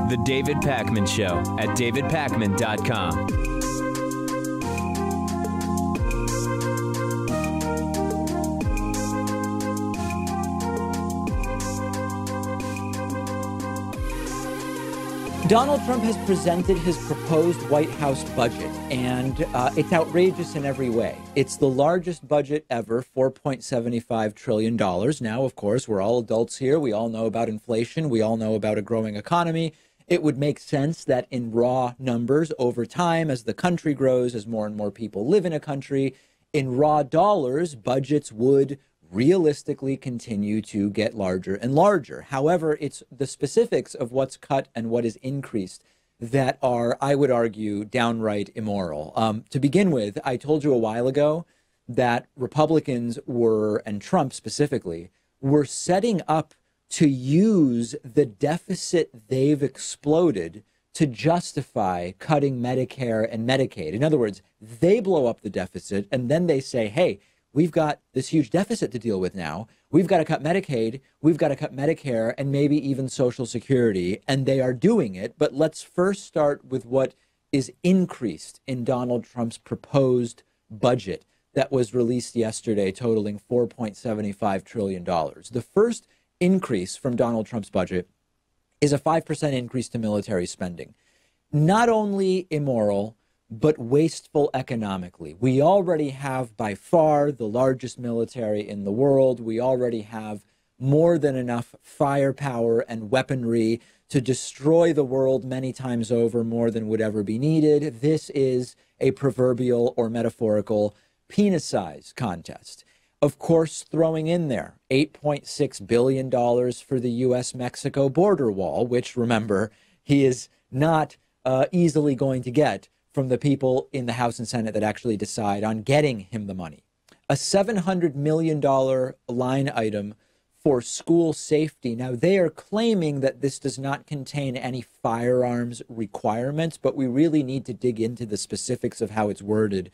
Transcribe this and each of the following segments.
The David Pakman Show at davidpakman.com. Donald Trump has presented his proposed White House budget, and it's outrageous in every way. It's the largest budget ever, $4.75 trillion. Now, of course, we're all adults here. We all know about inflation. We all know about a growing economy. It would make sense that in raw numbers over time, as the country grows, as more and more people live in a country, in raw dollars, budgets would realistically continue to get larger and larger. However, it's the specifics of what's cut and what is increased that are, I would argue, downright immoral. To begin with, I told you a while ago that Republicans were, and Trump specifically, were setting up to use the deficit they've exploded to justify cutting Medicare and Medicaid. In other words, they blow up the deficit and then they say, hey, we've got this huge deficit to deal with now. We've got to cut Medicaid, we've got to cut Medicare, and maybe even Social Security. And they are doing it. But let's first start with what is increased in Donald Trump's proposed budget that was released yesterday, totaling $4.75 trillion. The first increase from Donald Trump's budget is a 5% increase to military spending. Not only immoral, but wasteful economically. We already have by far the largest military in the world. We already have more than enough firepower and weaponry to destroy the world many times over, more than would ever be needed. This is a proverbial or metaphorical penis size contest. Of course, throwing in there $8.6 billion for the U.S.-Mexico border wall, which, remember, he is not easily going to get from the people in the House and Senate that actually decide on getting him the money. A $700 million line item for school safety. Now, they are claiming that this does not contain any firearms requirements, but we really need to dig into the specifics of how it's worded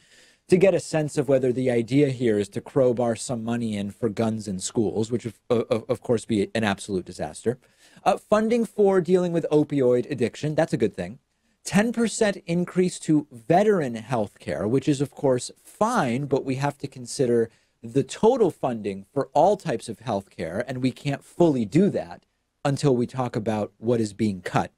to get a sense of whether the idea here is to crowbar some money in for guns in schools, which of course be an absolute disaster. Funding for dealing with opioid addiction, that's a good thing. 10% increase to veteran health care, which is of course fine, but we have to consider the total funding for all types of health care, and we can't fully do that until we talk about what is being cut.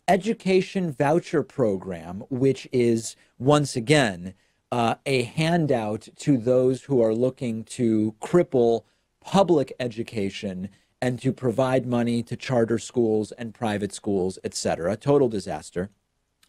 Education voucher program, which is once again a handout to those who are looking to cripple public education and to provide money to charter schools and private schools, et cetera. Total disaster.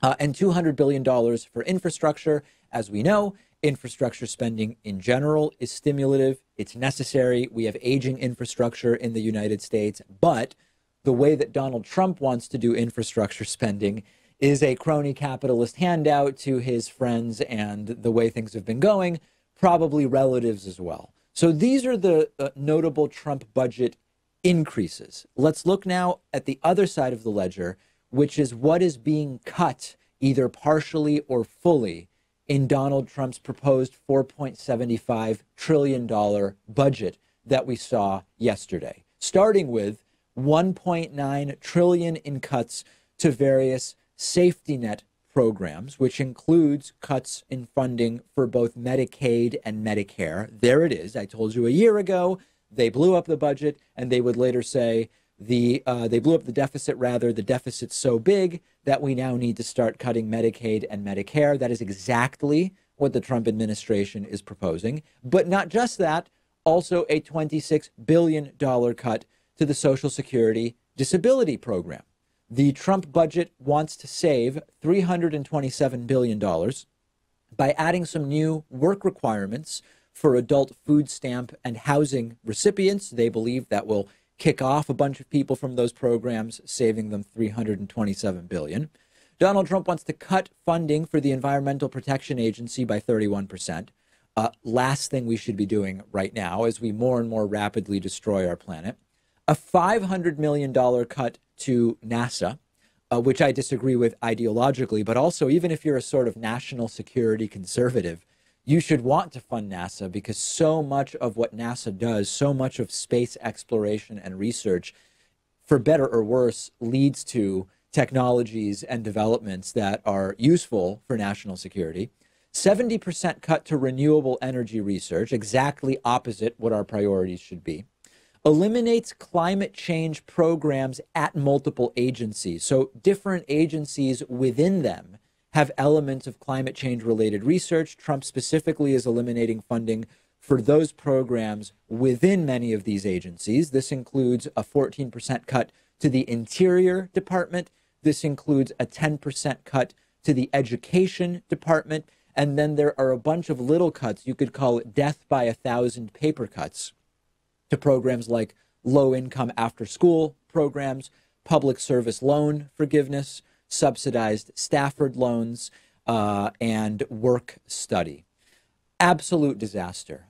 And $200 billion for infrastructure. As we know, infrastructure spending in general is stimulative. It's necessary. We have aging infrastructure in the United States. But the way that Donald Trump wants to do infrastructure spending is a crony capitalist handout to his friends, and the way things have been going, probably relatives as well. So these are the notable Trump budget increases. Let's look now at the other side of the ledger, which is what is being cut, either partially or fully, in Donald Trump's proposed $4.75 trillion budget that we saw yesterday, starting with $1.9 trillion in cuts to various safety net programs, which includes cuts in funding for both Medicaid and Medicare. There it is. I told you a year ago, they blew up the budget, and they would later say they blew up the deficit, rather. The deficit's so big that we now need to start cutting Medicaid and Medicare. That is exactly what the Trump administration is proposing. But not just that, also a $26 billion cut to the Social Security disability program. The Trump budget wants to save $327 billion by adding some new work requirements for adult food stamp and housing recipients. They believe that will kick off a bunch of people from those programs, saving them $327 billion. Donald Trump wants to cut funding for the Environmental Protection Agency by 31%. Last thing we should be doing right now as we more and more rapidly destroy our planet. A $500 million cut to NASA, which I disagree with ideologically, but also even if you're a sort of national security conservative, You should want to fund NASA because so much of what NASA does, so much of space exploration and research, for better or worse, leads to technologies and developments that are useful for national security. 70% cut to renewable energy research, exactly opposite what our priorities should be. Eliminates climate change programs at multiple agencies. So different agencies within them have elements of climate change related research. Trump specifically is eliminating funding for those programs within many of these agencies. This includes a 14% cut to the Interior Department. This includes a 10% cut to the Education Department. And then there are a bunch of little cuts. You could call it death by 1,000 paper cuts to programs like low-income after-school programs, public service loan forgiveness, subsidized Stafford loans, and work study. Absolute disaster.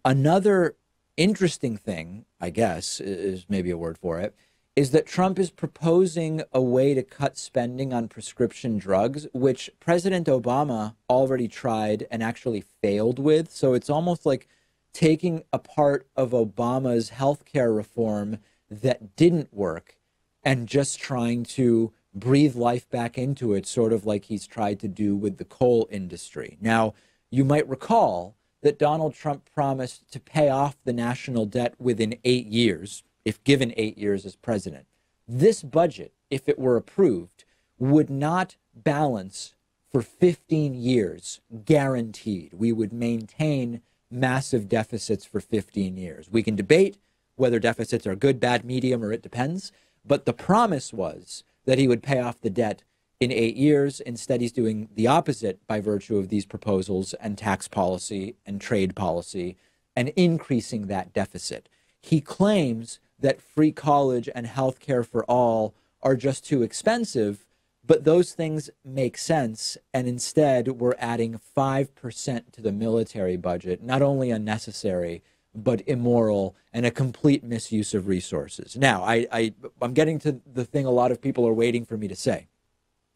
Another interesting thing, I guess, is maybe a word for it, is that Trump is proposing a way to cut spending on prescription drugs, which President Obama already tried and actually failed with. So it's almost like taking a part of Obama's healthcare reform that didn't work and just trying to breathe life back into it, sort of like he's tried to do with the coal industry. Now, you might recall that Donald Trump promised to pay off the national debt within 8 years, if given 8 years as president. This budget, if it were approved, would not balance for 15 years, guaranteed. We would maintain massive deficits for 15 years. We can debate whether deficits are good, bad, medium, or it depends. But the promise was that he would pay off the debt in 8 years. Instead, he's doing the opposite by virtue of these proposals and tax policy and trade policy and increasing that deficit. He claims that free college and health care for all are just too expensive, but those things make sense. And instead, we're adding 5% to the military budget, not only unnecessary, but immoral and a complete misuse of resources. Now, I'm getting to the thing a lot of people are waiting for me to say,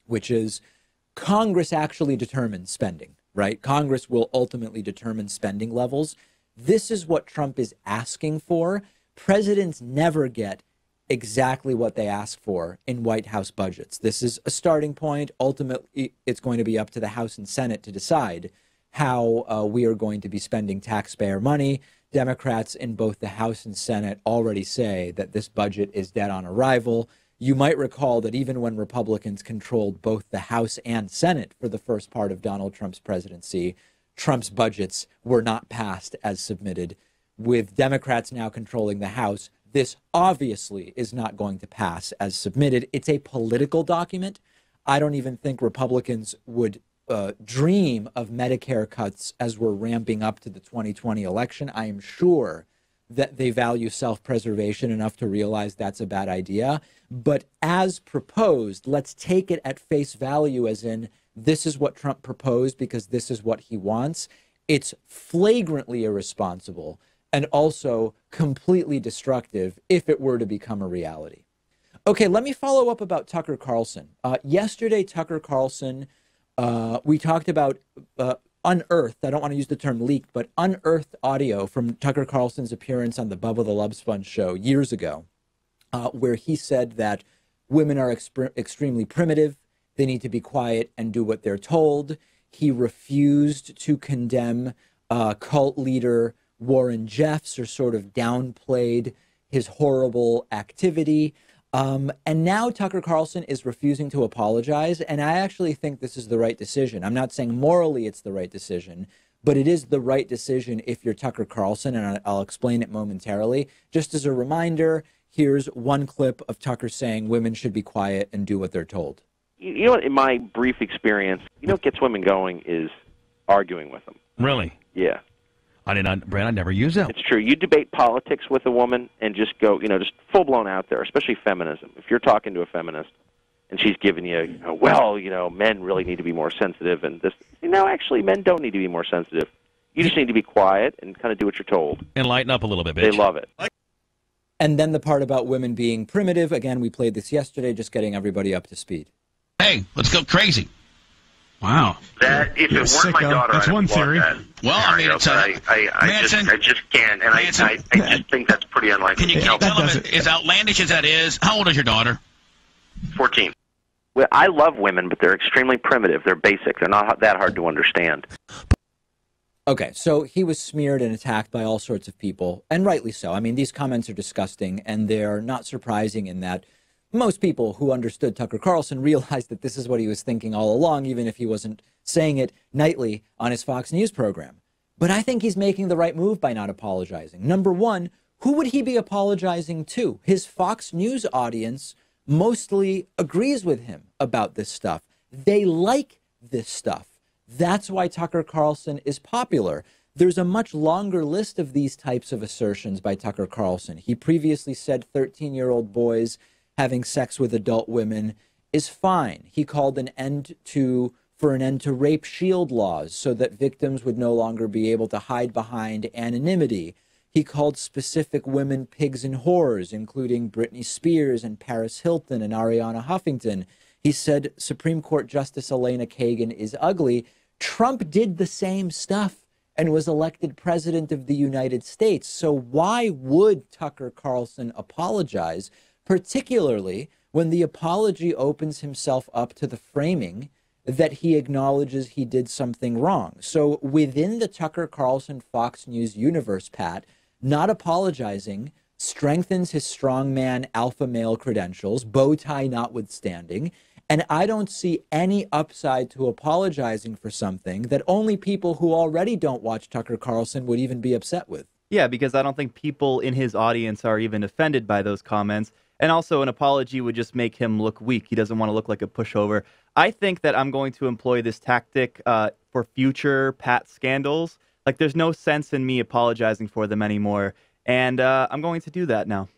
which is Congress actually determines spending, right? Congress will ultimately determine spending levels. This is what Trump is asking for. Presidents never get exactly what they ask for in White House budgets. This is a starting point. Ultimately, it's going to be up to the House and Senate to decide how we are going to be spending taxpayer money. Democrats in both the House and Senate already say that this budget is dead on arrival. You might recall that even when Republicans controlled both the House and Senate for the first part of Donald Trump's presidency, Trump's budgets were not passed as submitted. With Democrats now controlling the House, this obviously is not going to pass as submitted. It's a political document. I don't even think Republicans would dream of Medicare cuts as we're ramping up to the 2020 election. I am sure that they value self-preservation enough to realize that's a bad idea. But as proposed, let's take it at face value, as in this is what Trump proposed because this is what he wants. It's flagrantly irresponsible and also completely destructive if it were to become a reality. Okay, let me follow up about Tucker Carlson. Yesterday, Tucker Carlson, we talked about unearthed, I don't want to use the term leaked, but unearthed audio from Tucker Carlson's appearance on the Bubba the Love Sponge show years ago, where he said that women are extremely primitive, they need to be quiet and do what they're told. He refused to condemn cult leader Warren Jeffs, or sort of downplayed his horrible activity. And now Tucker Carlson is refusing to apologize. And I actually think this is the right decision. I'm not saying morally it's the right decision, but it is the right decision if you're Tucker Carlson, and I'll explain it momentarily. Just as a reminder, here's one clip of Tucker saying women should be quiet and do what they're told. You know what, in my brief experience, what gets women going is arguing with them. Really? Yeah. Brad, I never use that. It's true. You debate politics with a woman and just go, just full-blown out there, especially feminism. If you're talking to a feminist and she's giving you, men really need to be more sensitive and this. Actually, men don't need to be more sensitive. You just need to be quiet and kind of do what you're told. And lighten up a little bit, bitch. They love it. And then the part about women being primitive, again, we played this yesterday, just getting everybody up to speed. Hey, let's go crazy. Wow. That if it weren't my daughter, That's I'd one applaud theory. that. Well, I mean, it's I just can't, and I just think that's pretty unlikely. Can you tell them, as outlandish as that is, how old is your daughter? 14. Well, I love women, but they're extremely primitive. They're basic. They're not that hard to understand. Okay, so he was smeared and attacked by all sorts of people, and rightly so. I mean, these comments are disgusting, and they're not surprising in that most people who understood Tucker Carlson realized that this is what he was thinking all along, even if he wasn't saying it nightly on his Fox News program. But I think he's making the right move by not apologizing. Number one, who would he be apologizing to? His Fox News audience mostly agrees with him about this stuff. They like this stuff. That's why Tucker Carlson is popular. There's a much longer list of these types of assertions by Tucker Carlson. He previously said 13-year-old boys having sex with adult women is fine. He called for an end to rape shield laws so that victims would no longer be able to hide behind anonymity. He called specific women pigs and whores, including Britney Spears and Paris Hilton and Ariana Huffington. He said Supreme Court Justice Elena Kagan is ugly. Trump did the same stuff and was elected president of the United States. So why would Tucker Carlson apologize, particularly when the apology opens himself up to the framing that he acknowledges he did something wrong? So within the Tucker Carlson Fox News universe, Pat, not apologizing strengthens his strongman alpha male credentials, bow tie notwithstanding. And I don't see any upside to apologizing for something that only people who already don't watch Tucker Carlson would even be upset with. Yeah, because I don't think people in his audience are even offended by those comments. And also, an apology would just make him look weak. He doesn't want to look like a pushover. I think that I'm going to employ this tactic for future Pat scandals. Like, there's no sense in me apologizing for them anymore. And I'm going to do that now.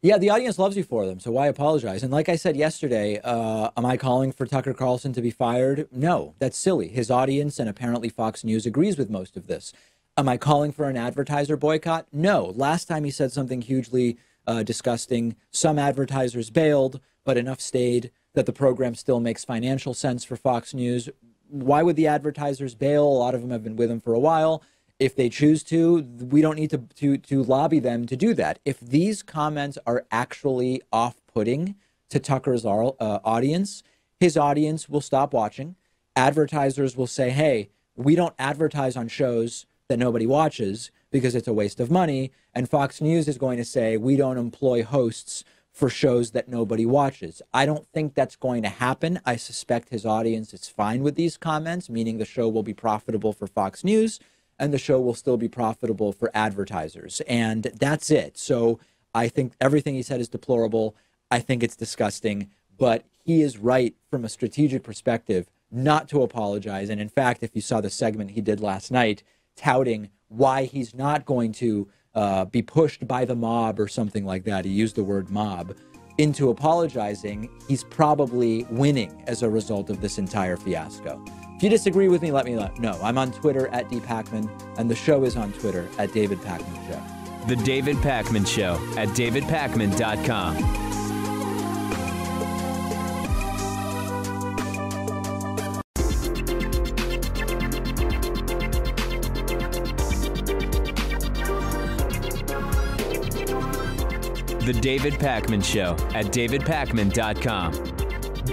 Yeah, the audience loves you for them, so why apologize? And like I said yesterday, am I calling for Tucker Carlson to be fired? No, that's silly. His audience and apparently Fox News agrees with most of this. Am I calling for an advertiser boycott? No. Last time he said something hugely disgusting. Some advertisers bailed, but enough stayed that the program still makes financial sense for Fox News. Why would the advertisers bail? A lot of them have been with him for a while. If they choose to, we don't need to lobby them to do that. If these comments are actually off-putting to Tucker's audience, his audience will stop watching. Advertisers will say, hey, we don't advertise on shows that nobody watches because it's a waste of money. And Fox News is going to say, we don't employ hosts for shows that nobody watches. I don't think that's going to happen. I suspect his audience is fine with these comments, meaning the show will be profitable for Fox News and the show will still be profitable for advertisers. And that's it. So I think everything he said is deplorable. I think it's disgusting, but he is right from a strategic perspective not to apologize. And in fact, if you saw the segment he did last night touting why he's not going to be pushed by the mob or something like that, he used the word mob, into apologizing, he's probably winning as a result of this entire fiasco. If you disagree with me, let me know. I'm on Twitter at @DPakman, and the show is on Twitter at David Pakman Show. The David Pakman Show at davidpakman.com. The David Pakman Show at davidpakman.com.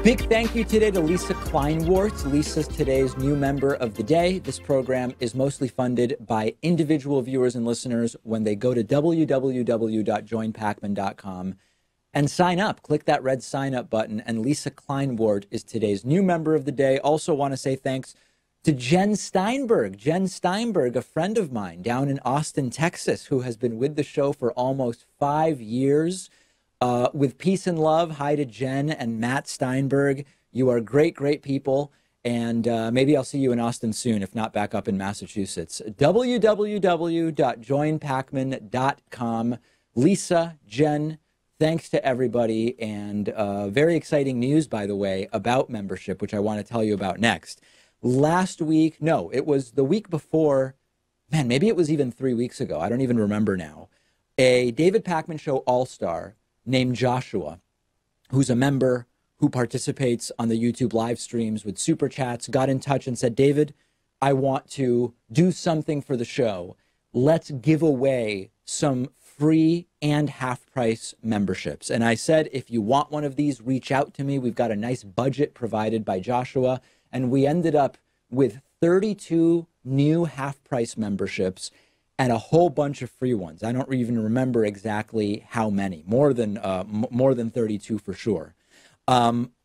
Big thank you today to Lisa Kleinwort. Lisa's today's new member of the day. This program is mostly funded by individual viewers and listeners when they go to www.joinpakman.com and sign up. Click that red sign up button, and Lisa Kleinwort is today's new member of the day. Also want to say thanks to Jen Steinberg. Jen Steinberg, a friend of mine down in Austin, Texas, who has been with the show for almost 5 years. With peace and love, hi to Jen and Matt Steinberg. You are great, great people. And maybe I'll see you in Austin soon, if not back up in Massachusetts. www.joinpakman.com. Lisa, Jen, thanks to everybody. And very exciting news, by the way, about membership, which I want to tell you about next. Last week, no, it was the week before, man, maybe it was even 3 weeks ago. I don't even remember now. A David Pakman Show All-Star named Joshua, who's a member who participates on the YouTube live streams with super chats, got in touch and said, David, I want to do something for the show. Let's give away some free and half price memberships. And I said, if you want one of these, reach out to me. We've got a nice budget provided by Joshua. And we ended up with 32 new half price memberships and a whole bunch of free ones. I don't even remember exactly how many, more than 32 for sure.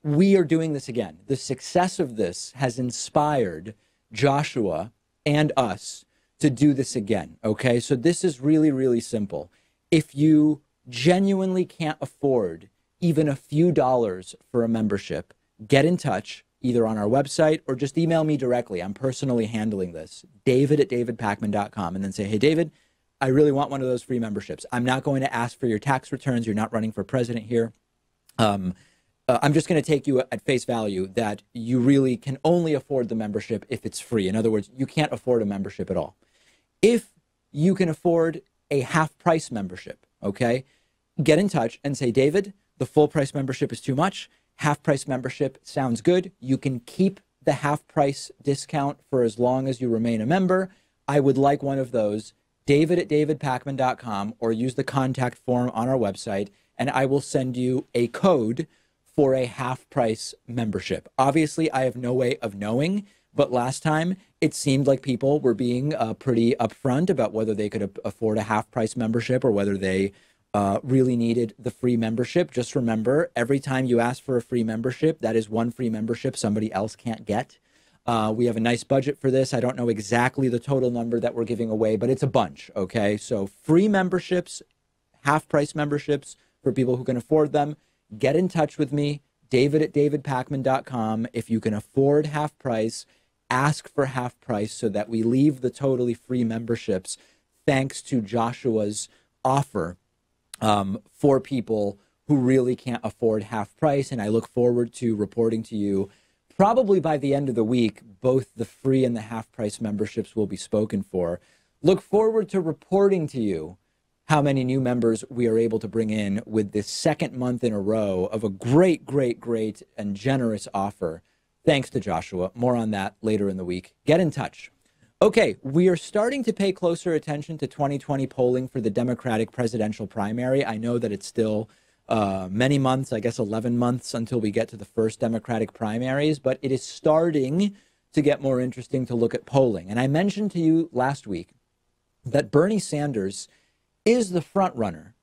We are doing this again. The success of this has inspired Joshua and us to do this again. Okay, so this is really, really simple. If you genuinely can't afford even a few dollars for a membership, get in touch either on our website or just email me directly. I'm personally handling this, david@davidpakman.com, and then say, hey, David, I really want one of those free memberships. I'm not going to ask for your tax returns. You're not running for president here. I'm just going to take you at face value that you really can only afford the membership if it's free. In other words, you can't afford a membership at all. If you can afford a half price membership, okay, get in touch and say, David, the full price membership is too much. Half price membership sounds good. You can keep the half price discount for as long as you remain a member. I would like one of those. David@davidpakman.com, or use the contact form on our website, and I will send you a code for a half price membership. Obviously, I have no way of knowing, but last time it seemed like people were being pretty upfront about whether they could afford a half price membership or whether they really needed the free membership. Just remember, every time you ask for a free membership, that is one free membership somebody else can't get. We have a nice budget for this. I don't know exactly the total number that we're giving away, but it's a bunch, okay? So free memberships, half price memberships for people who can afford them. Get in touch with me, david@davidpakman.com. If you can afford half price, ask for half price so that we leave the totally free memberships thanks to Joshua's offer for people who really can't afford half price. And I look forward to reporting to you probably by the end of the week. Both the free and the half price memberships will be spoken for. Look forward to reporting to you how many new members we are able to bring in with this second month in a row of a great, great, great and generous offer. Thanks to Joshua. More on that later in the week. Get in touch. Okay, we are starting to pay closer attention to 2020 polling for the Democratic presidential primary. I know that it's still many months, I guess 11 months until we get to the first Democratic primaries, but it is starting to get more interesting to look at polling. And I mentioned to you last week that Bernie Sanders is the front runner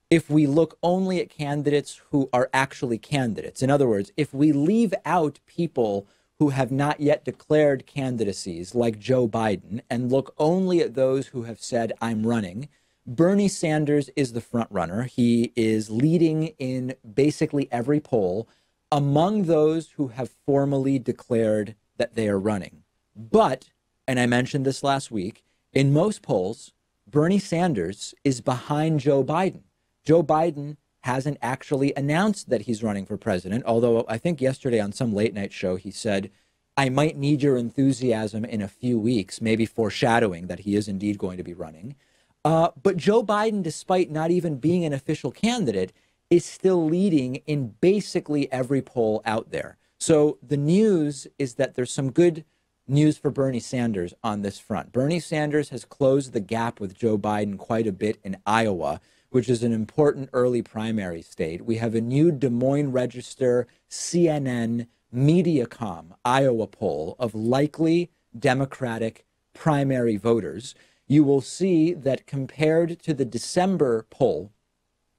if we look only at candidates who are actually candidates. In other words, if we leave out people who have not yet declared candidacies like Joe Biden and look only at those who have said, I'm running, Bernie Sanders is the front runner. He is leading in basically every poll among those who have formally declared that they are running. But, and I mentioned this last week, in most polls, Bernie Sanders is behind Joe Biden. Joe Biden hasn't actually announced that he's running for president, although I think yesterday on some late night show he said, I might need your enthusiasm in a few weeks, maybe foreshadowing that he is indeed going to be running. But Joe Biden, despite not even being an official candidate, is still leading in basically every poll out there. So the news is that there's some good news for Bernie Sanders on this front. Bernie Sanders has closed the gap with Joe Biden quite a bit in Iowa, which is an important early primary state. We have a new Des Moines Register, CNN, Mediacom Iowa poll of likely Democratic primary voters. You will see that compared to the December poll,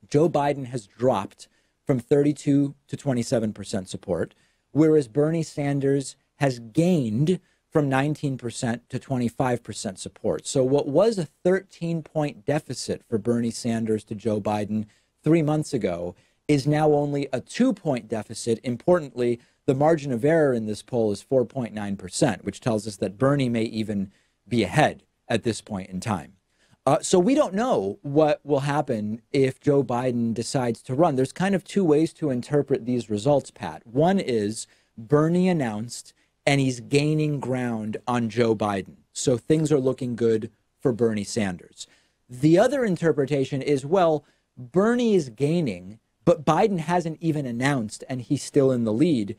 Joe Biden has dropped from 32 to 27% support, whereas Bernie Sanders has gained from 19% to 25% support. So what was a 13-point deficit for Bernie Sanders to Joe Biden 3 months ago is now only a 2-point deficit. Importantly, the margin of error in this poll is 4.9%, which tells us that Bernie may even be ahead at this point in time. So we don't know what will happen if Joe Biden decides to run. There's kind of two ways to interpret these results, Pat. One is Bernie announced and he's gaining ground on Joe Biden. So things are looking good for Bernie Sanders. The other interpretation is, well, Bernie is gaining, but But Biden hasn't even announced, and he's still in the lead.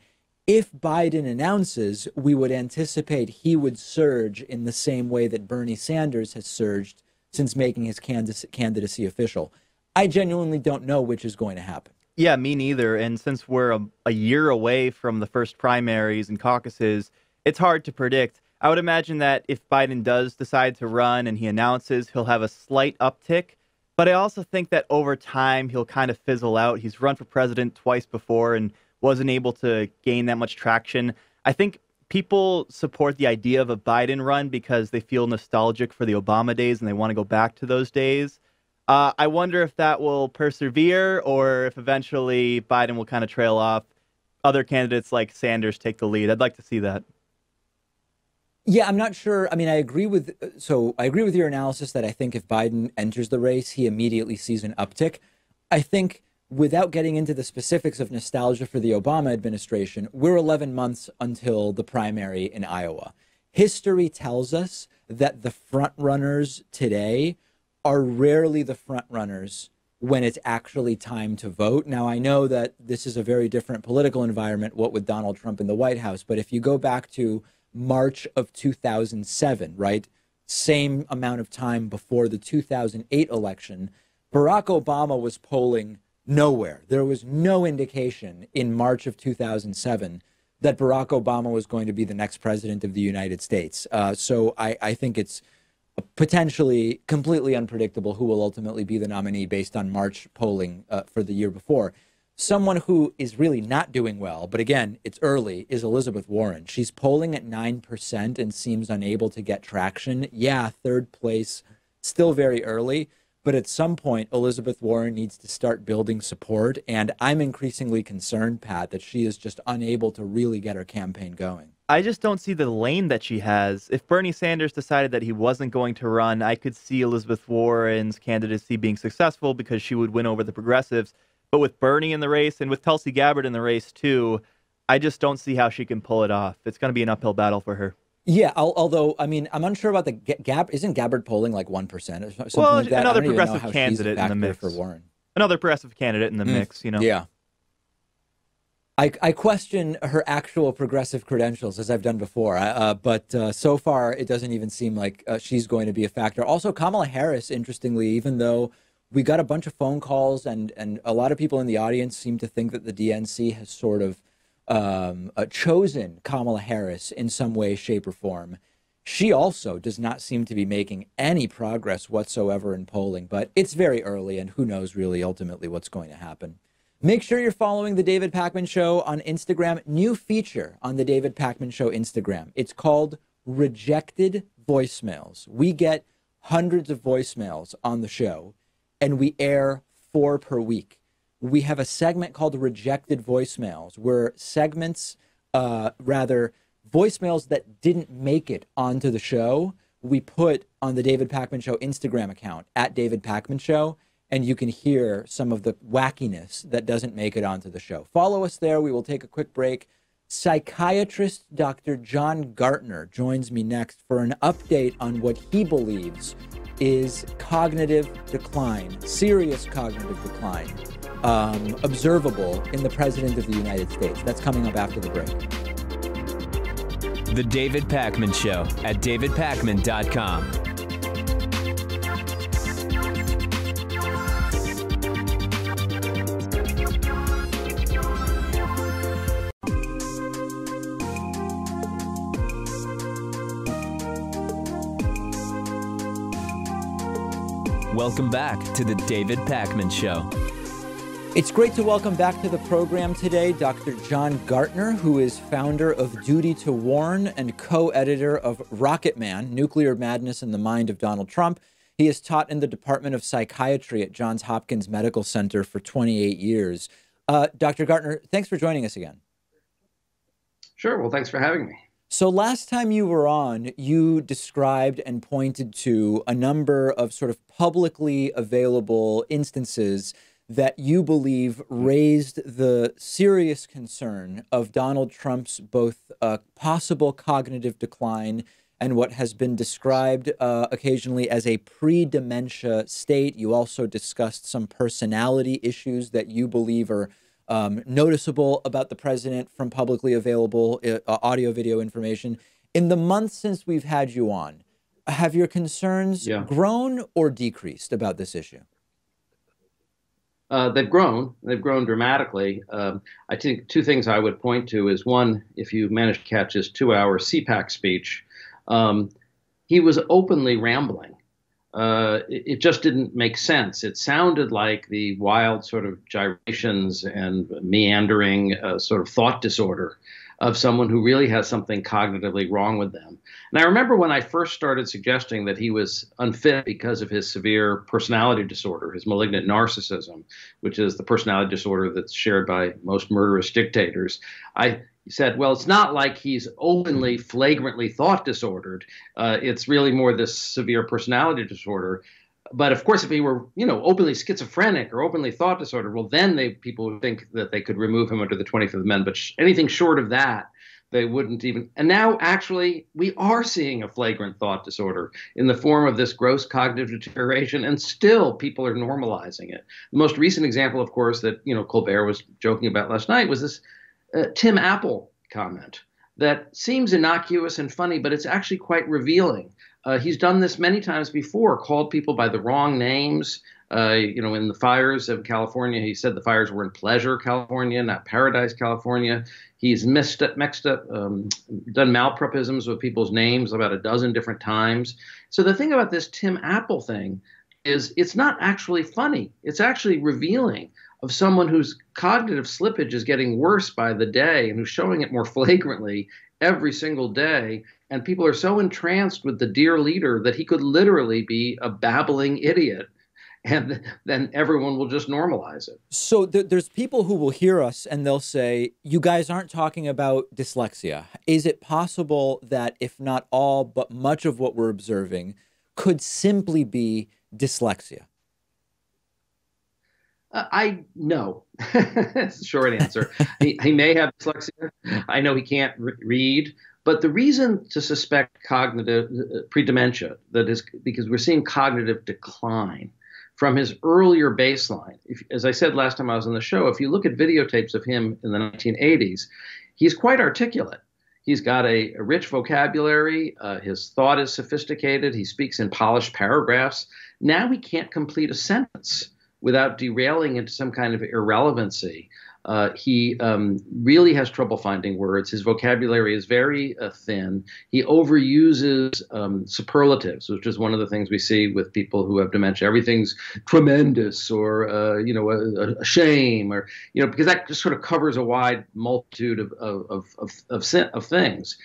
If Biden announces, we would anticipate he would surge in the same way that Bernie Sanders has surged since making his candidacy official. I genuinely don't know which is going to happen. Yeah, me neither. And since we're a year away from the first primaries and caucuses, it's hard to predict. I would imagine that if Biden does decide to run and he announces, he'll have a slight uptick. But I also think that over time, he'll kind of fizzle out. He's run for president twice before and wasn't able to gain that much traction. I think people support the idea of a Biden run because they feel nostalgic for the Obama days and they want to go back to those days. I wonder if that will persevere or if eventually Biden will kind of trail off. Other candidates like Sanders take the lead. I'd like to see that. Yeah, I'm not sure. I mean, I agree with your analysis that I think if Biden enters the race, he immediately sees an uptick. I think without getting into the specifics of nostalgia for the Obama administration, we're 11 months until the primary in Iowa. History tells us that the front runners today are rarely the front runners when it's actually time to vote. Now, I know that this is a very different political environment, what with Donald Trump in the White House, but if you go back to March of 2007, right, same amount of time before the 2008 election, Barack Obama was polling nowhere. There was no indication in March of 2007 that Barack Obama was going to be the next president of the United States. So I think it's potentially completely unpredictable who will ultimately be the nominee based on March polling for the year before. Someone who is really not doing well, but again, it's early, is Elizabeth Warren. She's polling at 9% and seems unable to get traction. Yeah, third place, still very early. But at some point, Elizabeth Warren needs to start building support. And I'm increasingly concerned, Pat, that she is just unable to really get her campaign going. I just don't see the lane that she has. If Bernie Sanders decided that he wasn't going to run, I could see Elizabeth Warren's candidacy being successful because she would win over the progressives. But with Bernie in the race and with Tulsi Gabbard in the race, too, I just don't see how she can pull it off. It's going to be an uphill battle for her. Yeah, although, I mean, I'm unsure about the isn't Gabbard polling like 1% or something well, like that? Another progressive candidate in the mix. For Warren. Another progressive candidate in the mix, you know? Yeah. I question her actual progressive credentials, as I've done before, but so far it doesn't even seem like she's going to be a factor. Also, Kamala Harris, interestingly, even though we got a bunch of phone calls and a lot of people in the audience seem to think that the DNC has sort of chosen Kamala Harris in some way, shape, or form. She also does not seem to be making any progress whatsoever in polling, but it's very early, and who knows really ultimately what's going to happen. Make sure you're following The David Pakman Show on Instagram. New feature on The David Pakman Show Instagram. It's called Rejected Voicemails. We get hundreds of voicemails on the show, and we air 4 per week. We have a segment called Rejected Voicemails, where voicemails that didn't make it onto the show, we put on the David Pakman Show Instagram account, at David Pakman Show, and you can hear some of the wackiness that doesn't make it onto the show. Follow us there. We will take a quick break. Psychiatrist Dr. John Gartner joins me next for an update on what he believes is cognitive decline, serious cognitive decline, observable in the President of the United States. That's coming up after the break. The David Pakman Show at davidpakman.com. Welcome back to the David Pakman Show. It's great to welcome back to the program today Dr. John Gartner, who is founder of Duty to Warn and co-editor of Rocket Man, Nuclear Madness in the Mind of Donald Trump. He has taught in the Department of Psychiatry at Johns Hopkins Medical Center for 28 years. Dr. Gartner, thanks for joining us again. Sure. Well, thanks for having me. So last time you were on, you described and pointed to a number of sort of publicly available instances that you believe raised the serious concern of Donald Trump's both possible cognitive decline and what has been described occasionally as a pre-dementia state. You also discussed some personality issues that you believe are noticeable about the president from publicly available audio, video information. In the months since we've had you on, have your concerns grown or decreased about this issue? They've grown. They've grown dramatically. I think two things I would point to is, one, if you managed to catch his 2-hour CPAC speech, he was openly rambling. It just didn't make sense. It sounded like the wild sort of gyrations and meandering sort of thought disorder of someone who really has something cognitively wrong with them. And I remember when I first started suggesting that he was unfit because of his severe personality disorder, his malignant narcissism, which is the personality disorder that's shared by most murderous dictators. I said, well, it's not like he's openly, flagrantly thought disordered. It's really more this severe personality disorder. But of course, if he were, openly schizophrenic or openly thought disordered, well, then people would think that they could remove him under the 25th Amendment. But anything short of that, they wouldn't even. And now, actually, we are seeing a flagrant thought disorder in the form of this gross cognitive deterioration, and still people are normalizing it. The most recent example, of course, that Colbert was joking about last night was this Tim Apple comment that seems innocuous and funny, but it's actually quite revealing. He's done this many times before, called people by the wrong names. In the fires of California, he said the fires were in Pleasure, California, not Paradise, California. He's mixed up, done malapropisms with people's names about a dozen different times. So the thing about this Tim Apple thing is it's not actually funny. It's actually revealing of someone whose cognitive slippage is getting worse by the day and who's showing it more flagrantly every single day. And people are so entranced with the dear leader that he could literally be a babbling idiot. And then everyone will just normalize it. So there's people who will hear us and they'll say, you guys aren't talking about dyslexia. Is it possible that if not all, but much of what we're observing could simply be dyslexia? I know. That's the short answer. He may have dyslexia. I know he can't read. But the reason to suspect cognitive pre-dementia, that is because we're seeing cognitive decline from his earlier baseline. As I said last time I was on the show, if you look at videotapes of him in the 1980s, he's quite articulate. He's got a rich vocabulary. His thought is sophisticated. He speaks in polished paragraphs. Now he can't complete a sentence without derailing into some kind of irrelevancy. He really has trouble finding words. His vocabulary is very thin. He overuses superlatives, which is one of the things we see with people who have dementia. Everything's tremendous or, a shame or, because that just sort of covers a wide multitude of things.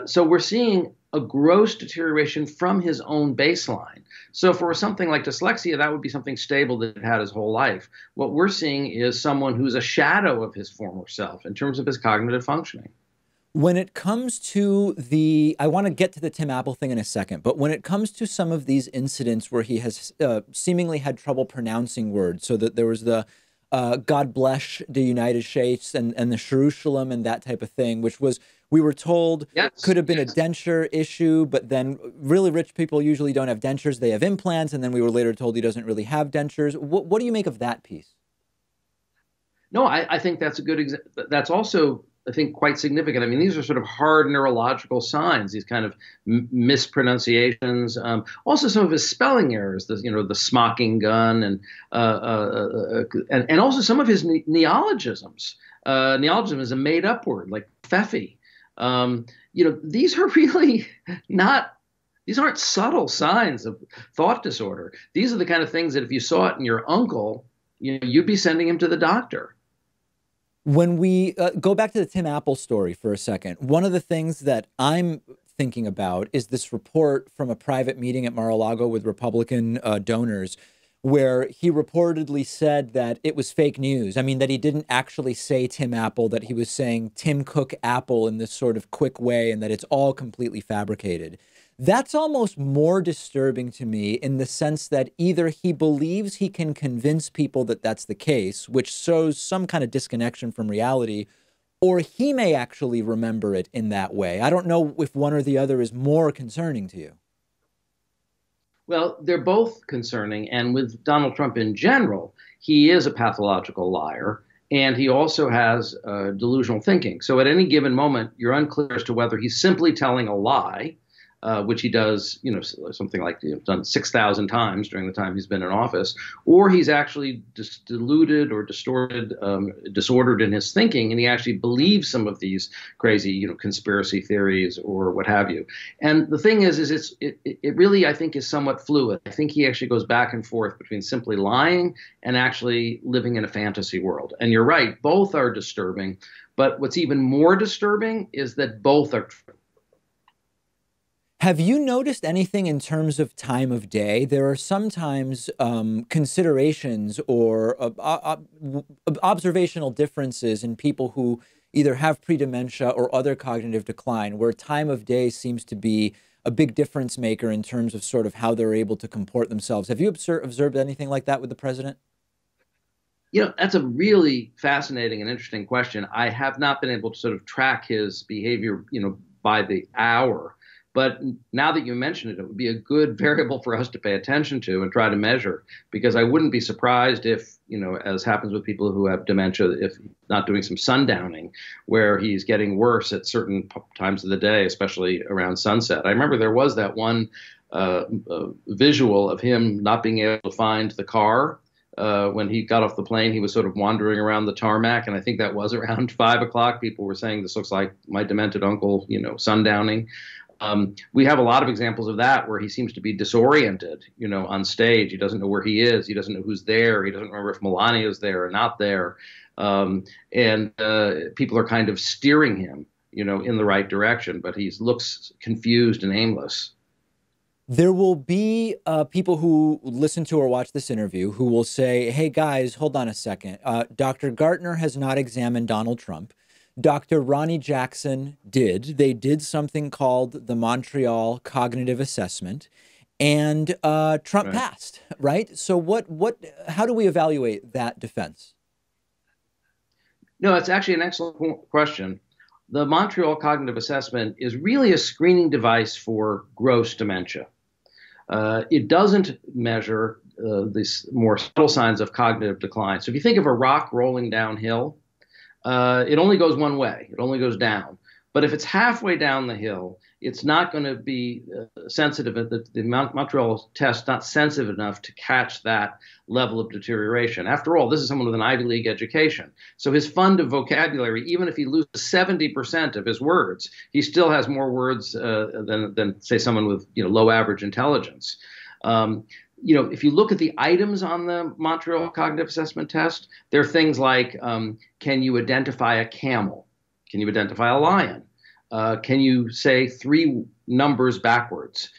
So we're seeing a gross deterioration from his own baseline. So for something like dyslexia, that would be something stable that he had his whole life. What we're seeing is someone who's a shadow of his former self in terms of his cognitive functioning. When it comes to I want to get to the Tim Apple thing in a second, but when it comes to some of these incidents where he has seemingly had trouble pronouncing words, so that there was the God bless the United States and the Jerusalem and that type of thing, which was, we were told, could have been a denture issue, but then really rich people usually don't have dentures, they have implants, and then we were later told he doesn't really have dentures. What do you make of that piece? No, I think that's a good example. That's also, I think, quite significant. I mean, these are sort of hard neurological signs, these kind of mispronunciations. Also, some of his spelling errors, the smocking gun, and also some of his neologisms. Neologism is a made-up word, like pfeffy. These are really not. These aren't subtle signs of thought disorder. These are the kind of things that if you saw it in your uncle, you'd be sending him to the doctor. When we go back to the Tim Apple story for a second, one of the things that I'm thinking about is this report from a private meeting at Mar-a-Lago with Republican donors, where he reportedly said that it was fake news. I mean, that he didn't actually say Tim Apple, that he was saying Tim Cook Apple in this sort of quick way, and that it's all completely fabricated. That's almost more disturbing to me in the sense that either he believes he can convince people that that's the case, which shows some kind of disconnection from reality, or he may actually remember it in that way. I don't know if one or the other is more concerning to you. Well, they're both concerning. And with Donald Trump in general, he is a pathological liar. And he also has delusional thinking. So at any given moment, you're unclear as to whether he's simply telling a lie, which he does, something like done 6,000 times during the time he's been in office, or he's actually just deluded or distorted, disordered in his thinking, and he actually believes some of these crazy, conspiracy theories or what have you. And the thing is it really, I think, is somewhat fluid. I think he actually goes back and forth between simply lying and actually living in a fantasy world. And you're right, both are disturbing. But what's even more disturbing is that both are true. Have you noticed anything in terms of time of day? There are sometimes considerations or observational differences in people who either have pre-dementia or other cognitive decline, where time of day seems to be a big difference maker in terms of sort of how they're able to comport themselves. Have you observed anything like that with the president? That's a really fascinating and interesting question. I have not been able to sort of track his behavior, by the hour. But now that you mention it, it would be a good variable for us to pay attention to and try to measure, because I wouldn't be surprised if, as happens with people who have dementia, if not doing some sundowning, where he's getting worse at certain times of the day, especially around sunset. I remember there was that one visual of him not being able to find the car. When he got off the plane, he was sort of wandering around the tarmac, and I think that was around 5 o'clock. People were saying, this looks like my demented uncle, sundowning. We have a lot of examples of that where he seems to be disoriented, on stage. He doesn't know where he is. He doesn't know who's there. He doesn't remember if Melania is there or not there. And people are kind of steering him, in the right direction, but he looks confused and aimless. There will be people who listen to or watch this interview who will say, hey, guys, hold on a second. Dr. Gartner has not examined Donald Trump. Dr. Ronnie Jackson did. They did something called the Montreal Cognitive Assessment, and Trump passed, right? So how do we evaluate that defense? No, it's actually an excellent question. The Montreal Cognitive Assessment is really a screening device for gross dementia. It doesn't measure these more subtle signs of cognitive decline. So if you think of a rock rolling downhill, it only goes one way. It only goes down. But if it's halfway down the hill, it's not going to be sensitive. The Montreal test not sensitive enough to catch that level of deterioration. After all, this is someone with an Ivy League education. So his fund of vocabulary, even if he loses 70% of his words, he still has more words than say, someone with low average intelligence. If you look at the items on the Montreal Cognitive Assessment Test, there are things like, can you identify a camel? Can you identify a lion? Can you say 3 numbers backwards?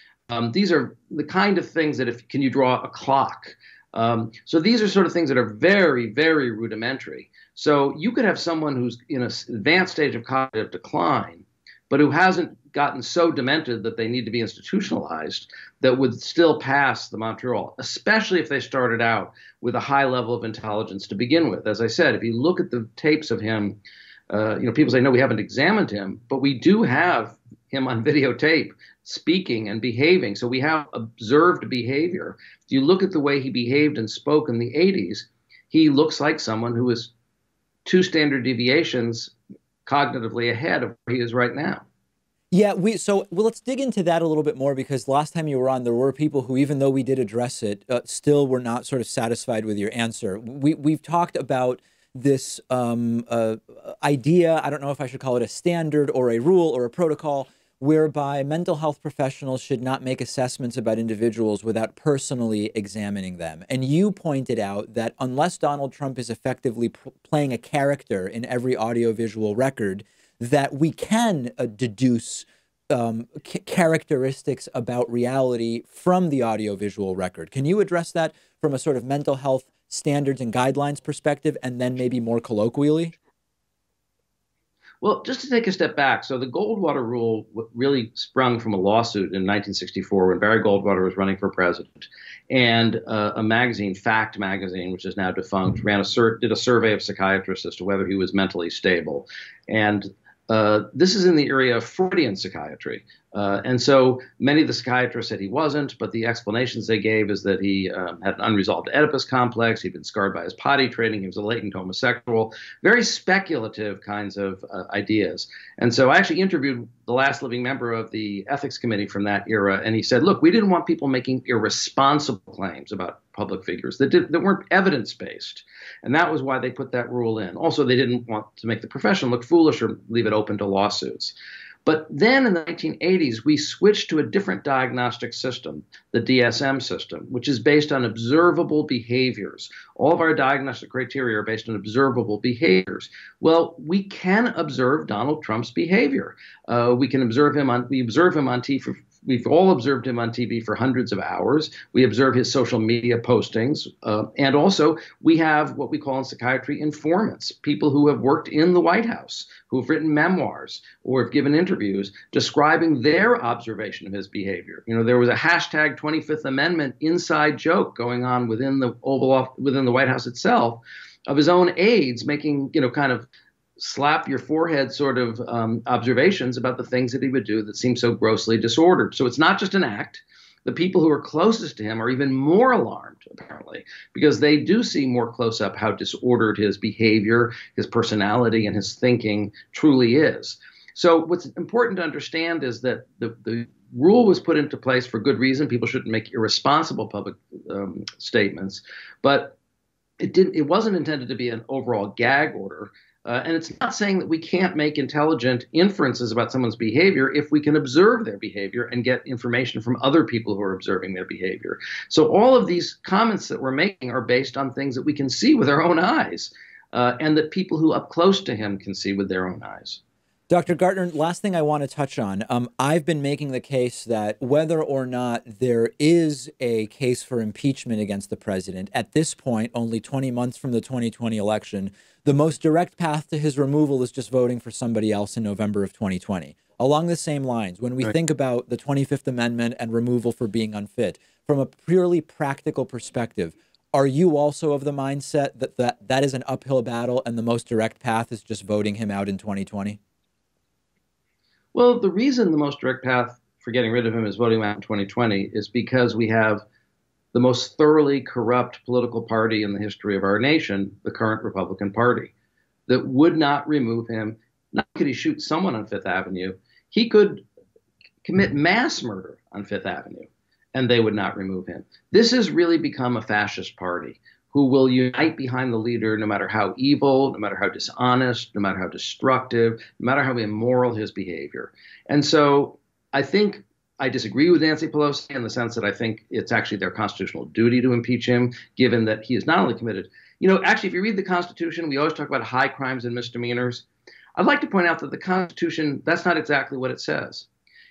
These are the kind of things that can you draw a clock? So these are sort of things that are very, very rudimentary. So you could have someone who's in an advanced stage of cognitive decline, but who hasn't gotten so demented that they need to be institutionalized, that would still pass the Montreal, especially if they started out with a high level of intelligence to begin with. As I said, if you look at the tapes of him, people say, no, we haven't examined him, but we do have him on videotape speaking and behaving. So we have observed behavior. If you look at the way he behaved and spoke in the 80s, he looks like someone who is 2 standard deviations cognitively ahead of where he is right now. Yeah, let's dig into that a little bit more, because last time you were on, there were people who, even though we did address it, still were not sort of satisfied with your answer. We've talked about this idea, I don't know if I should call it a standard or a rule or a protocol, whereby mental health professionals should not make assessments about individuals without personally examining them. And you pointed out that unless Donald Trump is effectively playing a character in every audiovisual record, that we can deduce characteristics about reality from the audiovisual record. Can you address that from a sort of mental health standards and guidelines perspective, and then maybe more colloquially? Well, just to take a step back, so the Goldwater rule really sprung from a lawsuit in 1964 when Barry Goldwater was running for president, and a magazine, Fact magazine, which is now defunct, did a survey of psychiatrists as to whether he was mentally stable, and this is in the area of Freudian psychiatry. And so many of the psychiatrists said he wasn't, but the explanations they gave is that he had an unresolved Oedipus complex, he'd been scarred by his potty training, he was a latent homosexual, very speculative kinds of ideas. And so I actually interviewed the last living member of the ethics committee from that era, and he said, look, we didn't want people making irresponsible claims about public figures that weren't evidence-based. And that was why they put that rule in. Also, they didn't want to make the profession look foolish or leave it open to lawsuits. But then in the 1980s, we switched to a different diagnostic system, the DSM system, which is based on observable behaviors. All of our diagnostic criteria are based on observable behaviors. Well, we can observe Donald Trump's behavior. We observe him on TV. We've all observed him on TV for hundreds of hours. We observe his social media postings. And also, we have what we call in psychiatry informants, people who have worked in the White House, who have written memoirs or have given interviews describing their observation of his behavior. You know, there was a hashtag 25th Amendment inside joke going on within the White House itself of his own aides making, kind of slap your forehead sort of observations about the things that he would do that seem so grossly disordered. So it's not just an act. The people who are closest to him are even more alarmed, apparently, because they do see more close up how disordered his behavior, his personality, and his thinking truly is. So what's important to understand is that the rule was put into place for good reason. People shouldn't make irresponsible public statements, but it wasn't intended to be an overall gag order. And it's not saying that we can't make intelligent inferences about someone's behavior if we can observe their behavior and get information from other people who are observing their behavior. So all of these comments that we're making are based on things that we can see with our own eyes, and that people who up close to him can see with their own eyes. Dr. Gartner, last thing I want to touch on. I've been making the case that whether or not there is a case for impeachment against the president, at this point, only 20 months from the 2020 election, the most direct path to his removal is just voting for somebody else in November of 2020. Along the same lines, when we think about the 25th Amendment and removal for being unfit, from a purely practical perspective, are you also of the mindset that is an uphill battle and the most direct path is just voting him out in 2020? Well, the reason the most direct path for getting rid of him is voting him out in 2020 is because we have the most thoroughly corrupt political party in the history of our nation, the current Republican Party, that would not remove him. Not could he shoot someone on Fifth Avenue, he could commit mass murder on Fifth Avenue, and they would not remove him. This has really become a fascist party who will unite behind the leader no matter how evil, no matter how dishonest, no matter how destructive, no matter how immoral his behavior. And so I think I disagree with Nancy Pelosi in the sense that I think it's actually their constitutional duty to impeach him, given that he is not only committed. Actually, if you read the Constitution, we always talk about high crimes and misdemeanors. I'd like to point out that the Constitution, that's not exactly what it says.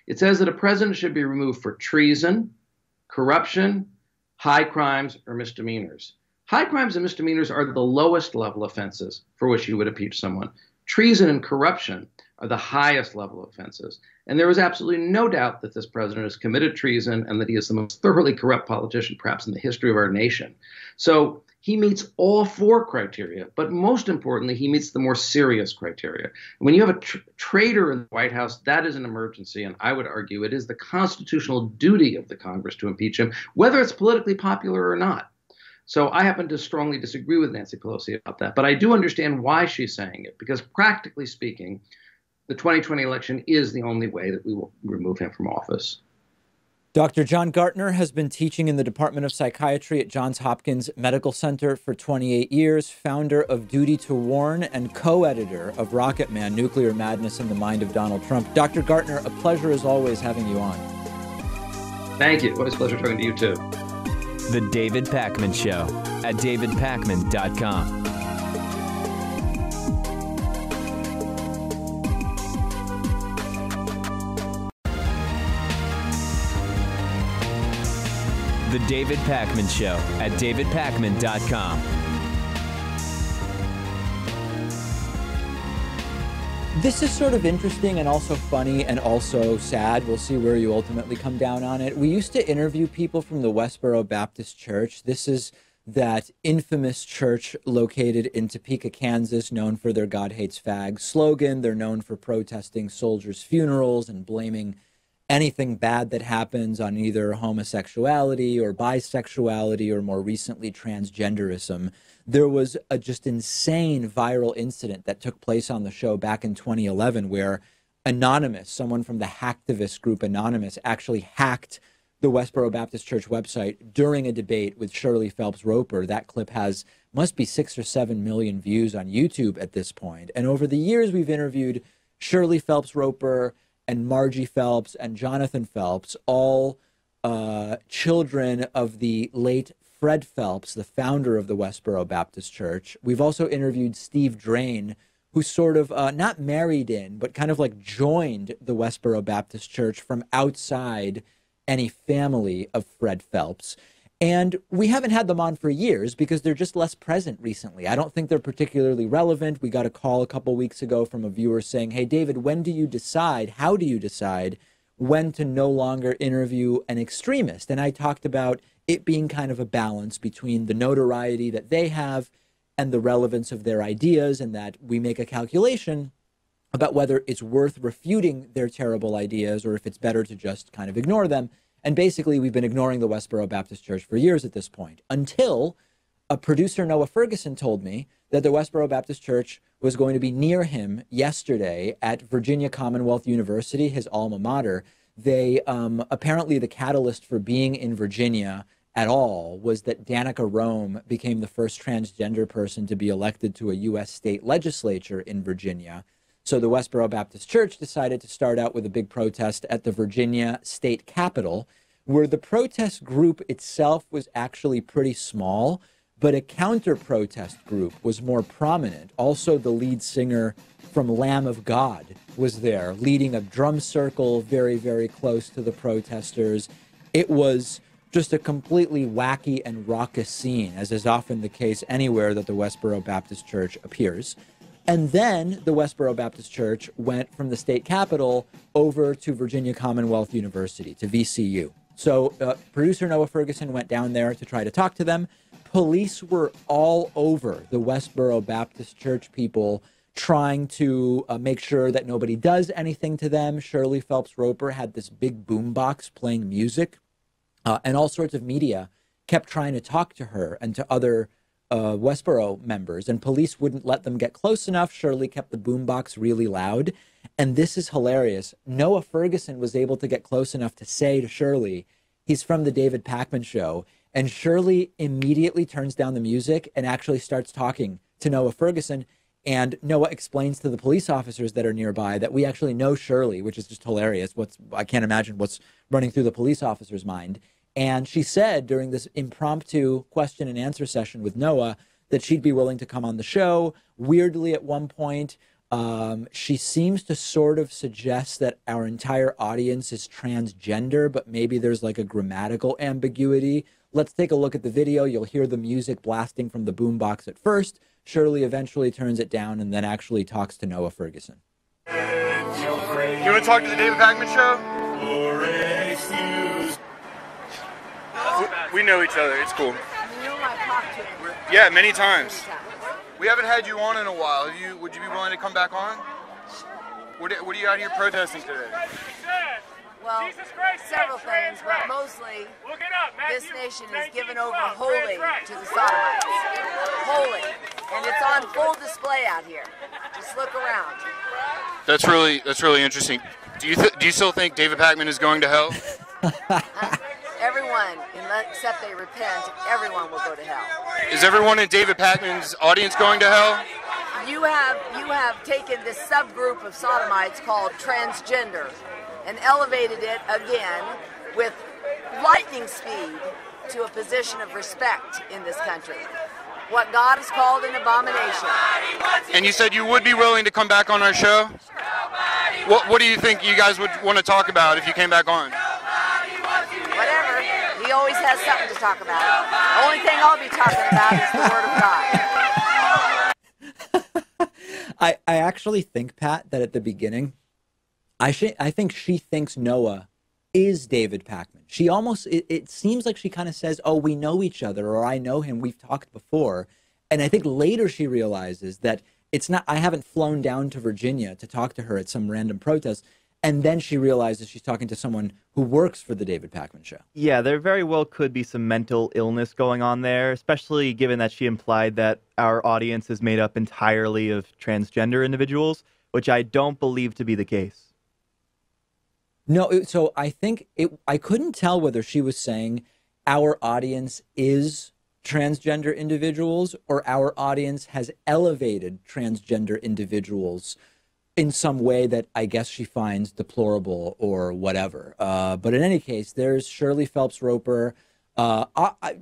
It says that a president should be removed for treason, corruption, high crimes, or misdemeanors. High crimes and misdemeanors are the lowest level offenses for which you would impeach someone. Treason and corruption are the highest level offenses. And there is absolutely no doubt that this president has committed treason and that he is the most thoroughly corrupt politician perhaps in the history of our nation. So he meets all four criteria, but most importantly, he meets the more serious criteria. When you have a traitor in the White House, that is an emergency, and I would argue it is the constitutional duty of the Congress to impeach him, whether it's politically popular or not. So I happen to strongly disagree with Nancy Pelosi about that, but I do understand why she's saying it, because practically speaking, the 2020 election is the only way that we will remove him from office. Dr. John Gartner has been teaching in the Department of Psychiatry at Johns Hopkins Medical Center for 28 years, founder of Duty to Warn and co-editor of Rocket Man, Nuclear Madness in the Mind of Donald Trump. Dr. Gartner, a pleasure as always having you on. Thank you. Always a pleasure talking to you too. The David Pakman Show at davidpakman.com. The David Pakman Show at davidpakman.com. This is sort of interesting and also funny and also sad. We'll see where you ultimately come down on it. We used to interview people from the Westboro Baptist Church. This is that infamous church located in Topeka, Kansas, known for their God Hates Fags slogan. They're known for protesting soldiers' funerals and blaming anything bad that happens on either homosexuality or bisexuality or more recently transgenderism. There was a just insane viral incident that took place on the show back in 2011 where Anonymous, someone from the hacktivist group Anonymous, actually hacked the Westboro Baptist Church website during a debate with Shirley Phelps-Roper. That clip must be 6 or 7 million views on YouTube at this point. And over the years, we've interviewed Shirley Phelps-Roper and Margie Phelps and Jonathan Phelps, all children of the late Fred Phelps, the founder of the Westboro Baptist Church. We've also interviewed Steve Drain, who sort of not married in, but kind of like joined the Westboro Baptist Church from outside any family of Fred Phelps. And we haven't had them on for years because they're just less present recently. I don't think they're particularly relevant. We got a call a couple weeks ago from a viewer saying, hey, David, when do you decide, how do you decide when to no longer interview an extremist? And I talked about it being kind of a balance between the notoriety that they have and the relevance of their ideas, and that we make a calculation about whether it's worth refuting their terrible ideas or if it's better to just kind of ignore them. And basically, we've been ignoring the Westboro Baptist Church for years at this point, until a producer, Noah Ferguson, told me that the Westboro Baptist Church was going to be near him yesterday at Virginia Commonwealth University, his alma mater. They apparently the catalyst for being in Virginia at all was that Danica Rome became the first transgender person to be elected to a U.S. state legislature in Virginia. So the Westboro Baptist Church decided to start out with a big protest at the Virginia state capitol, where the protest group itself was actually pretty small, but a counter-protest group was more prominent. Also, the lead singer from Lamb of God was there, leading a drum circle very, very close to the protesters. It was just a completely wacky and raucous scene, as is often the case anywhere that the Westboro Baptist Church appears. And then the Westboro Baptist Church went from the state capitol over to Virginia Commonwealth University, to VCU. So producer Noah Ferguson went down there to try to talk to them. Police were all over the Westboro Baptist Church people, trying to make sure that nobody does anything to them. Shirley Phelps-Roper had this big boombox playing music, and all sorts of media kept trying to talk to her and to other Westboro members, and police wouldn't let them get close enough. Shirley kept the boombox really loud. And this is hilarious. Noah Ferguson was able to get close enough to say to Shirley, he's from the David Pakman Show. And Shirley immediately turns down the music and actually starts talking to Noah Ferguson. And Noah explains to the police officers that are nearby that we actually know Shirley, which is just hilarious. I can't imagine what's running through the police officer's mind. And she said during this impromptu question and answer session with Noah that she'd be willing to come on the show. Weirdly, at one point, she seems to sort of suggest that our entire audience is transgender, but maybe there's like a grammatical ambiguity. Let's take a look at the video. You'll hear the music blasting from the boombox at first. Shirley eventually turns it down and then actually talks to Noah Ferguson. You want to talk to the David Pakman Show? We know each other. It's cool. Yeah, many times. We haven't had you on in a while. Would you be willing to come back on? What are you out here protesting today? Well, several things, but mostly this nation is given over wholly to the sodomites. Wholly. And it's on full display out here. Just look around. That's really interesting. Do you still think David Pakman is going to hell? Everyone, except they repent, everyone will go to hell. Is everyone in David Pakman's audience going to hell? You have taken this subgroup of sodomites called transgender and elevated it again with lightning speed to a position of respect in this country. What God has called an abomination. And you said you would be willing to come back on our show? What do you think you guys would want to talk about if you came back on? Whatever. He always has something to talk about. The only thing I'll be talking about is the Word of God. I actually think, Pat, that at the beginning, I think she thinks Noah is David Pakman. She almost, it seems like she kind of says, oh, we know each other, or I know him, we've talked before. And I think later she realizes that it's not, I haven't flown down to Virginia to talk to her at some random protest. And then she realizes she's talking to someone who works for the David Pakman Show. Yeah, there very well could be some mental illness going on there, especially given that she implied that our audience is made up entirely of transgender individuals, which I don't believe to be the case. No, so I think I couldn't tell whether she was saying our audience is transgender individuals or our audience has elevated transgender individuals in some way that I guess she finds deplorable or whatever. But in any case, there's Shirley Phelps-Roper.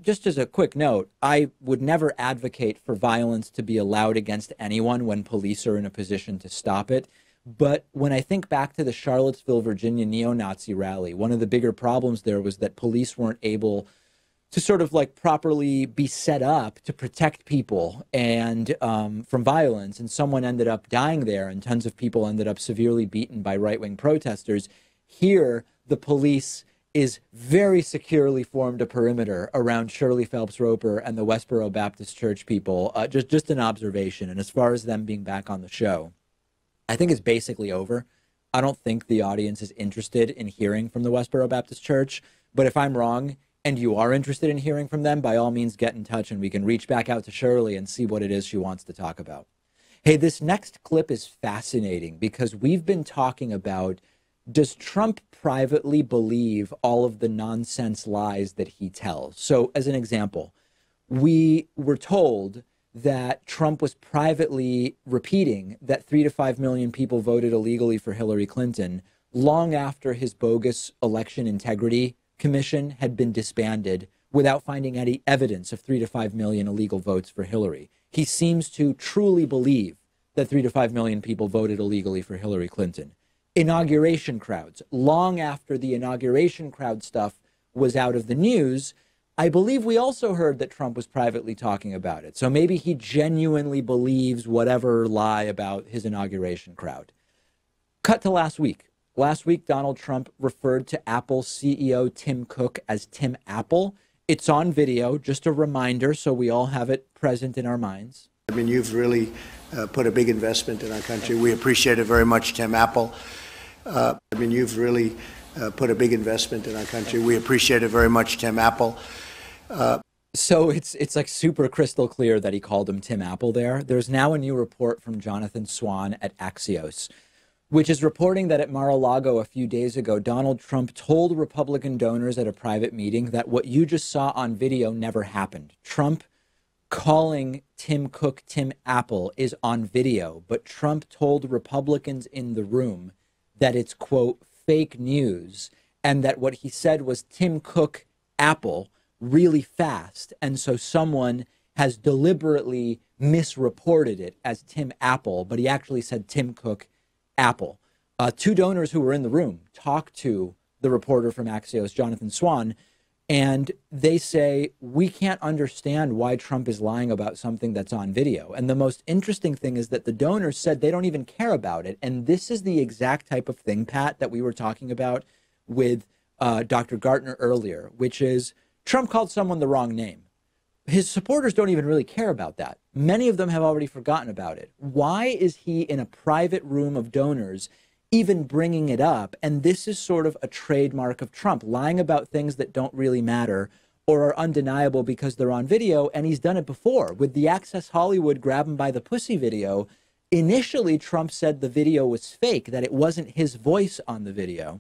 Just as a quick note, I would never advocate for violence to be allowed against anyone when police are in a position to stop it. But when I think back to the Charlottesville, Virginia neo-Nazi rally, one of the bigger problems there was that police weren't able to sort of like properly be set up to protect people and from violence. And someone ended up dying there and tons of people ended up severely beaten by right-wing protesters. Here, the police is very securely formed a perimeter around Shirley Phelps-Roper and the Westboro Baptist Church people. Just an observation. And as far as them being back on the show, I think it's basically over. I don't think the audience is interested in hearing from the Westboro Baptist Church. But if I'm wrong and you are interested in hearing from them, by all means, get in touch and we can reach back out to Shirley and see what it is she wants to talk about. Hey, this next clip is fascinating because we've been talking about, does Trump privately believe all of the nonsense lies that he tells? So as an example, we were told that Trump was privately repeating that 3 to 5 million people voted illegally for Hillary Clinton long after his bogus election integrity commission had been disbanded without finding any evidence of 3 to 5 million illegal votes for Hillary. He seems to truly believe that 3 to 5 million people voted illegally for Hillary Clinton. Inauguration crowds, long after the inauguration crowd stuff was out of the news, I believe we also heard that Trump was privately talking about it. So maybe he genuinely believes whatever lie about his inauguration crowd. Cut to last week. Last week, Donald Trump referred to Apple CEO Tim Cook as Tim Apple. It's on video, just a reminder, so we all have it present in our minds. I mean, you've really put a big investment in our country. We appreciate it very much, Tim Apple. You've really put a big investment in our country. We appreciate it very much, Tim Apple. So it's like super crystal clear that he called him Tim Apple there. There's now a new report from Jonathan Swan at Axios, which is reporting that at Mar-a-Lago a few days ago, Donald Trump told Republican donors at a private meeting that what you just saw on video never happened. Trump calling Tim Cook Tim Apple is on video, but Trump told Republicans in the room that it's, quote, fake news, and that what he said was Tim Cook Apple really fast. And so someone has deliberately misreported it as Tim Apple, but he actually said Tim Cook Apple. Two donors who were in the room talked to the reporter from Axios, Jonathan Swan, and they say, we can't understand why Trump is lying about something that's on video. And the most interesting thing is that the donors said they don't even care about it. And this is the exact type of thing, Pat, that we were talking about with Dr. Gartner earlier, which is Trump called someone the wrong name. His supporters don't even really care about that. Many of them have already forgotten about it. Why is he in a private room of donors even bringing it up? And this is sort of a trademark of Trump, lying about things that don't really matter or are undeniable because they're on video. And he's done it before with the Access Hollywood grab him by the pussy video. Initially, Trump said the video was fake, that it wasn't his voice on the video.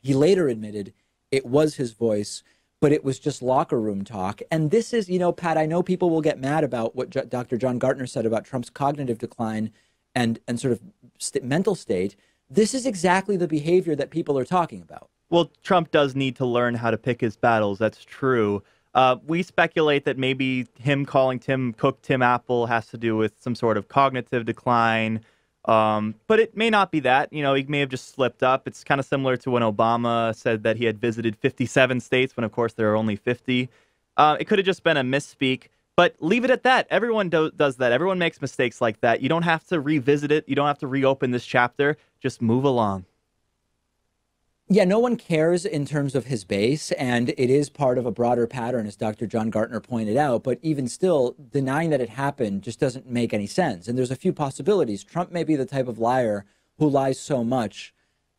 He later admitted it was his voice, but it was just locker room talk. And this is, Pat, I know people will get mad about what Dr. John Gartner said about Trump's cognitive decline and sort of mental state. This is exactly the behavior that people are talking about. Well, Trump does need to learn how to pick his battles. That's true. We speculate that maybe him calling Tim Cook Tim Apple has to do with some sort of cognitive decline. But it may not be that. He may have just slipped up. It's kind of similar to when Obama said that he had visited 57 states when, of course, there are only 50. It could have just been a misspeak. But leave it at that. Everyone does that. Everyone makes mistakes like that. You don't have to revisit it. You don't have to reopen this chapter. Just move along. Yeah, no one cares in terms of his base, and it is part of a broader pattern, as Dr. John Gartner pointed out. But even still, denying that it happened just doesn't make any sense. And there's a few possibilities. Trump may be the type of liar who lies so much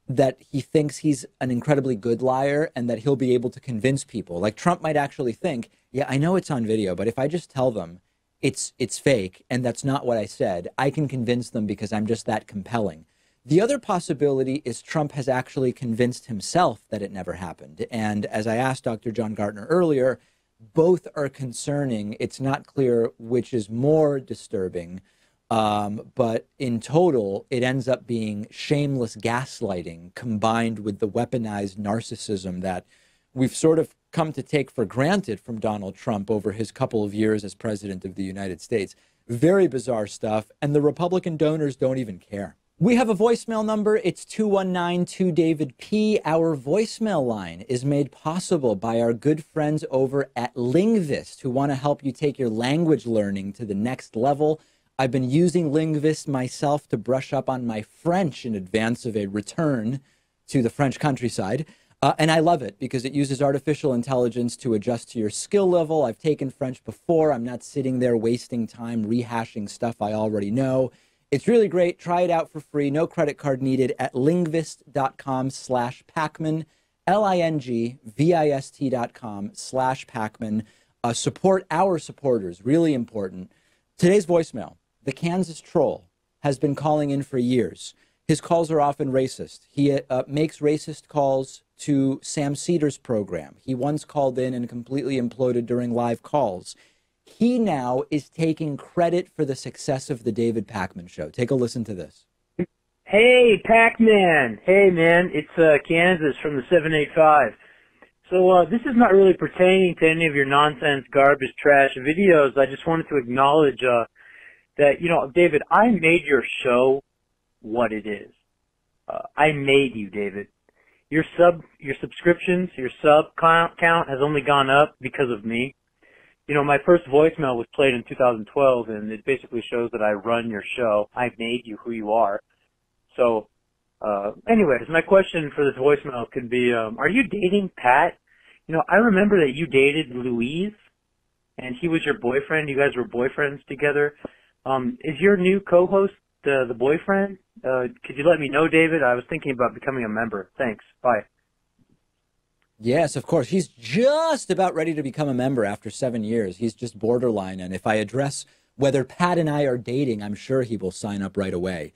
that he thinks he's an incredibly good liar and that he'll be able to convince people. Like Trump might actually think, yeah, I know it's on video, but if I just tell them it's fake and that's not what I said, I can convince them because I'm just that compelling. The other possibility is Trump has actually convinced himself that it never happened. And as I asked Dr. John Gartner earlier, both are concerning. It's not clear which is more disturbing, but in total, it ends up being shameless gaslighting combined with the weaponized narcissism that we've sort of come to take for granted from Donald Trump over his couple of years as president of the United States. Very bizarre stuff, and the Republican donors don't even care. We have a voicemail number. It's 219-2-DAVID-P. Our voicemail line is made possible by our good friends over at Linguist, who want to help you take your language learning to the next level. I've been using Linguist myself to brush up on my French in advance of a return to the French countryside. And I love it because it uses artificial intelligence to adjust to your skill level. I've taken French before. I'm not sitting there wasting time rehashing stuff I already know. It's really great. Try it out for free. No credit card needed at linguist.com/Pakman, LINGVIST.com/Pakman. Support our supporters. Really important. Today's voicemail. The Kansas troll has been calling in for years. His calls are often racist. He makes racist calls to Sam Cedars' program. He once called in and completely imploded during live calls. He now is taking credit for the success of the David Pakman Show. Take a listen to this. Hey, Pakman. Hey, man. It's Kansas from the 785. So this is not really pertaining to any of your nonsense, garbage, trash videos. I just wanted to acknowledge that, you know, David, I made your show what it is. I made you, David. Your subscriptions, your sub count has only gone up because of me. You know, my first voicemail was played in 2012, and it basically shows that I run your show. I made you who you are. So, anyways, my question for this voicemail could be, are you dating Pat? You know, I remember that you dated Louise, and he was your boyfriend. You guys were boyfriends together. Is your new co-host the boyfriend? Could you let me know, David? I was thinking about becoming a member. Thanks. Bye. Yes, of course. He's just about ready to become a member after 7 years. He's just borderline. And if I address whether Pat and I are dating, I'm sure he will sign up right away.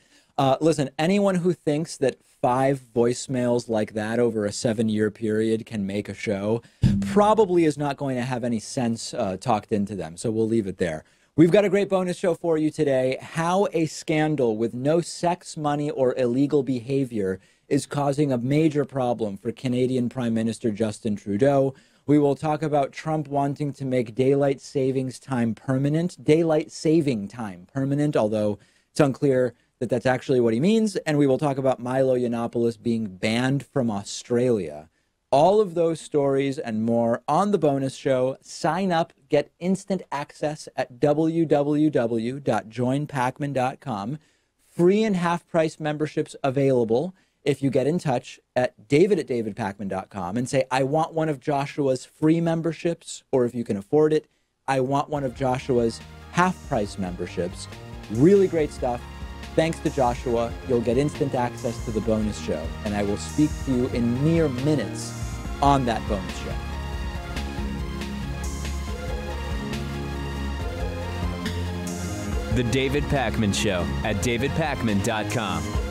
Listen, anyone who thinks that 5 voicemails like that over a 7-year period can make a show probably is not going to have any sense talked into them. So we'll leave it there. We've got a great bonus show for you today. How a scandal with no sex, money, or illegal behavior is causing a major problem for Canadian Prime Minister Justin Trudeau. We will talk about Trump wanting to make daylight savings time permanent. Daylight saving time permanent, although it's unclear that that's actually what he means. And we will talk about Milo Yiannopoulos being banned from Australia. All of those stories and more on the bonus show. Sign up, get instant access at www.joinpakman.com. Free and half-price memberships available if you get in touch at david@davidpakman.com and say, I want one of Joshua's free memberships, or if you can afford it, I want one of Joshua's half-price memberships. Really great stuff. Thanks to Joshua, you'll get instant access to the bonus show, and I will speak to you in mere minutes on that bonus show. The David Pakman Show at davidpakman.com.